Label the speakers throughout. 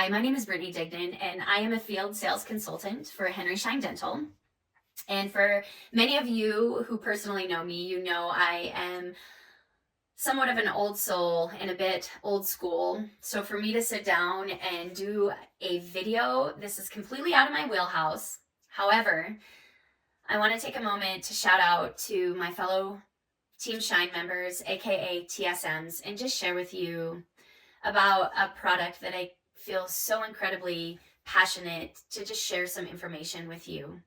Speaker 1: Hi, my name is Brittany Dignan, and I am a field sales consultant for Henry Schein Dental. And for many of you who personally know me, you know I am somewhat of an old soul and a bit old school. So for me to sit down and do a video, this is completely out of my wheelhouse. However, I want to take a moment to shout out to my fellow Team Schein members, aka TSMs, and just share with you about a product that I feel so incredibly passionate to just share some information with you.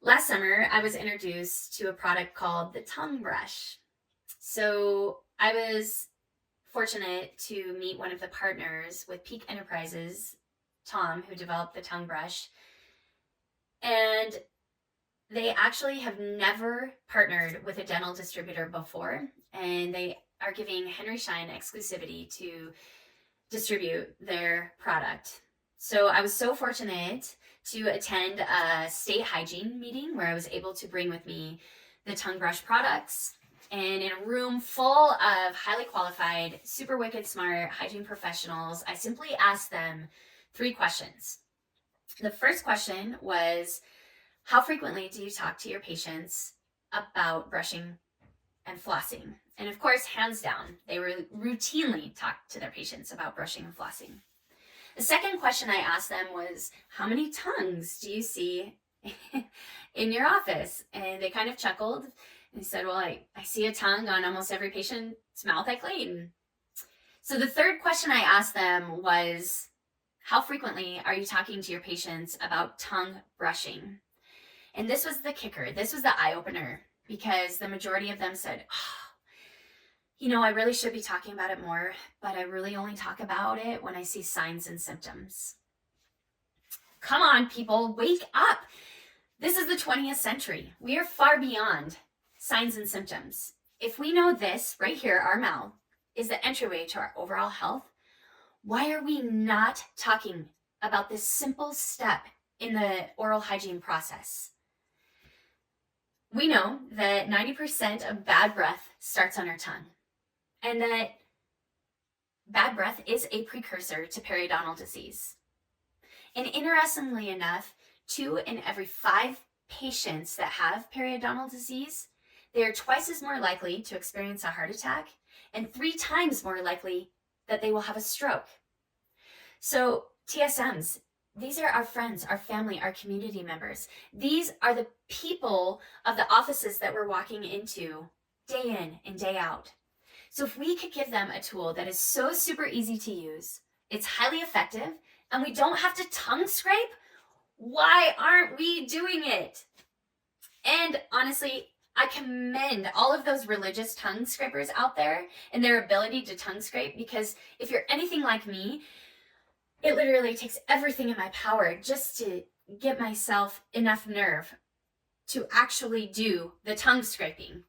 Speaker 1: Last summer, I was introduced to a product called the TUNG brush. So I was fortunate to meet one of the partners with Peak Enterprises, Tom, who developed the TUNG brush. And they actually have never partnered with a dental distributor before, and they are giving Henry Schein exclusivity to distribute their product. So I was so fortunate to attend a state hygiene meeting where I was able to bring with me the TUNG brush products. And in a room full of highly qualified, super wicked smart hygiene professionals, I simply asked them 3 questions. The first question was, how frequently do you talk to your patients about brushing and flossing? And of course, hands down, they routinely talk to their patients about brushing and flossing. The second question I asked them was, how many tongues do you see in your office? And they kind of chuckled and said, well, I see a tongue on almost every patient's mouth I clean. So the third question I asked them was, how frequently are you talking to your patients about tongue brushing? And this was the kicker. This was the eye-opener, because the majority of them said, I really should be talking about it more, but I really only talk about it when I see signs and symptoms. Come on, people, wake up. This is the 20th century. We are far beyond signs and symptoms. If we know this right here, our mouth, is the entryway to our overall health, why are we not talking about this simple step in the oral hygiene process? We know that 90% of bad breath starts on our tongue, and that bad breath is a precursor to periodontal disease. And interestingly enough, 2 in every 5 patients that have periodontal disease, they are twice as more likely to experience a heart attack and 3 times more likely that they will have a stroke. So TSMs, these are our friends, our family, our community members. These are the people of the offices that we're walking into day in and day out. So if we could give them a tool that is so super easy to use, it's highly effective, and we don't have to tongue scrape, why aren't we doing it? And honestly, I commend all of those religious tongue scrapers out there and their ability to tongue scrape, because if you're anything like me, it literally takes everything in my power just to get myself enough nerve to actually do the tongue scraping.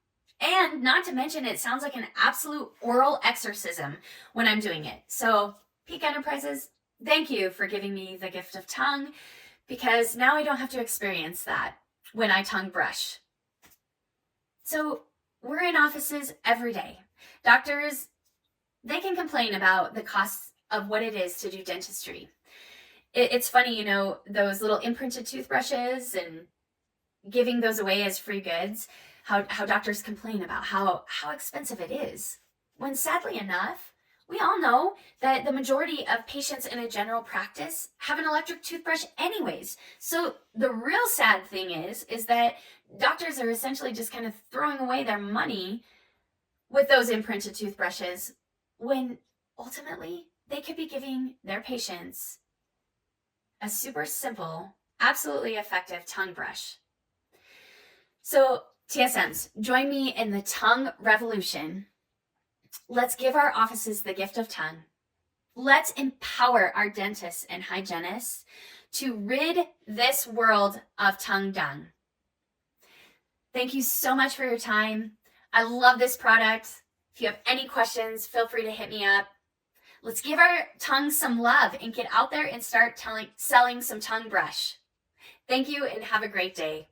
Speaker 1: And not to mention, it sounds like an absolute oral exorcism when I'm doing it. So Peak Enterprises, thank you for giving me the gift of tongue, because now I don't have to experience that when I tongue brush. So we're in offices every day. Doctors, they can complain about the costs of what it is to do dentistry. It's funny, those little imprinted toothbrushes and giving those away as free goods, how doctors complain about how expensive it is. When sadly enough, we all know that the majority of patients in a general practice have an electric toothbrush anyways. So the real sad thing is that doctors are essentially just kind of throwing away their money with those imprinted toothbrushes, when ultimately they could be giving their patients a super simple, absolutely effective tongue brush. So TSMs, join me in the tongue revolution. Let's give our offices the gift of tongue. Let's empower our dentists and hygienists to rid this world of tongue dung. Thank you so much for your time. I love this product. If you have any questions, feel free to hit me up. Let's give our tongues some love and get out there and start selling some tongue brush. Thank you and have a great day.